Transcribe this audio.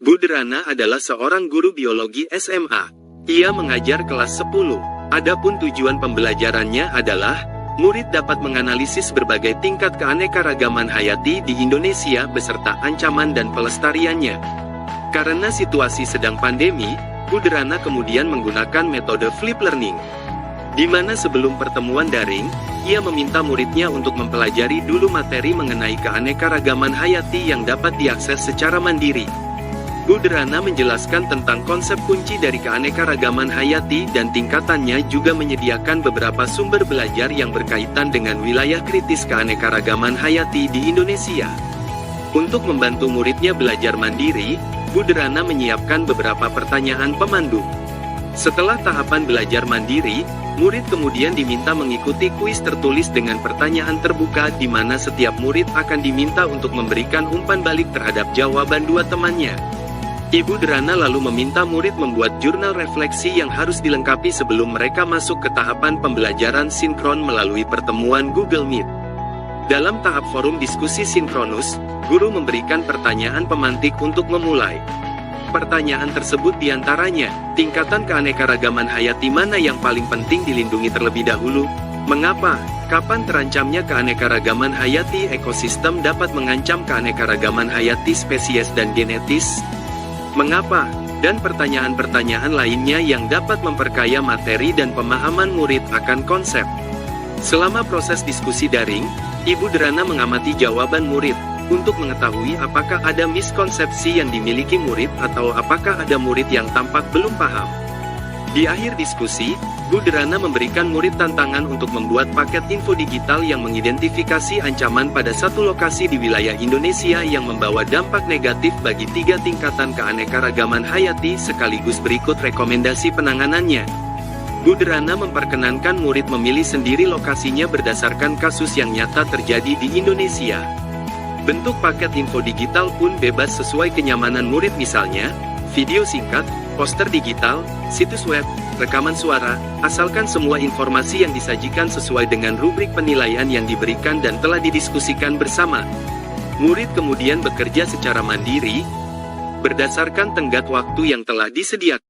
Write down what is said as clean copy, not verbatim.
Budrana adalah seorang guru biologi SMA. Ia mengajar kelas 10. Adapun tujuan pembelajarannya adalah, murid dapat menganalisis berbagai tingkat keanekaragaman hayati di Indonesia beserta ancaman dan pelestariannya. Karena situasi sedang pandemi, Budrana kemudian menggunakan metode flip learning, di mana sebelum pertemuan daring, ia meminta muridnya untuk mempelajari dulu materi mengenai keanekaragaman hayati yang dapat diakses secara mandiri. Budrana menjelaskan tentang konsep kunci dari keanekaragaman hayati dan tingkatannya, juga menyediakan beberapa sumber belajar yang berkaitan dengan wilayah kritis keanekaragaman hayati di Indonesia. Untuk membantu muridnya belajar mandiri, Budrana menyiapkan beberapa pertanyaan pemandu. Setelah tahapan belajar mandiri, murid kemudian diminta mengikuti kuis tertulis dengan pertanyaan terbuka di mana setiap murid akan diminta untuk memberikan umpan balik terhadap jawaban dua temannya. Ibu Budrana lalu meminta murid membuat jurnal refleksi yang harus dilengkapi sebelum mereka masuk ke tahapan pembelajaran sinkron melalui pertemuan Google Meet. Dalam tahap forum diskusi sinkronus, guru memberikan pertanyaan pemantik untuk memulai. Pertanyaan tersebut diantaranya, tingkatan keanekaragaman hayati mana yang paling penting dilindungi terlebih dahulu? Mengapa? Kapan terancamnya keanekaragaman hayati ekosistem dapat mengancam keanekaragaman hayati spesies dan genetis? Mengapa? Dan pertanyaan-pertanyaan lainnya yang dapat memperkaya materi dan pemahaman murid akan konsep. Selama proses diskusi daring, Ibu Budrana mengamati jawaban murid, untuk mengetahui apakah ada miskonsepsi yang dimiliki murid atau apakah ada murid yang tampak belum paham. Di akhir diskusi, Budrana memberikan murid tantangan untuk membuat paket info digital yang mengidentifikasi ancaman pada satu lokasi di wilayah Indonesia yang membawa dampak negatif bagi 3 tingkatan keanekaragaman hayati, sekaligus berikut rekomendasi penanganannya. Budrana memperkenankan murid memilih sendiri lokasinya berdasarkan kasus yang nyata terjadi di Indonesia. Bentuk paket info digital pun bebas sesuai kenyamanan murid, misalnya video singkat, poster digital, situs web, rekaman suara, asalkan semua informasi yang disajikan sesuai dengan rubrik penilaian yang diberikan dan telah didiskusikan bersama. Murid kemudian bekerja secara mandiri, berdasarkan tenggat waktu yang telah disediakan.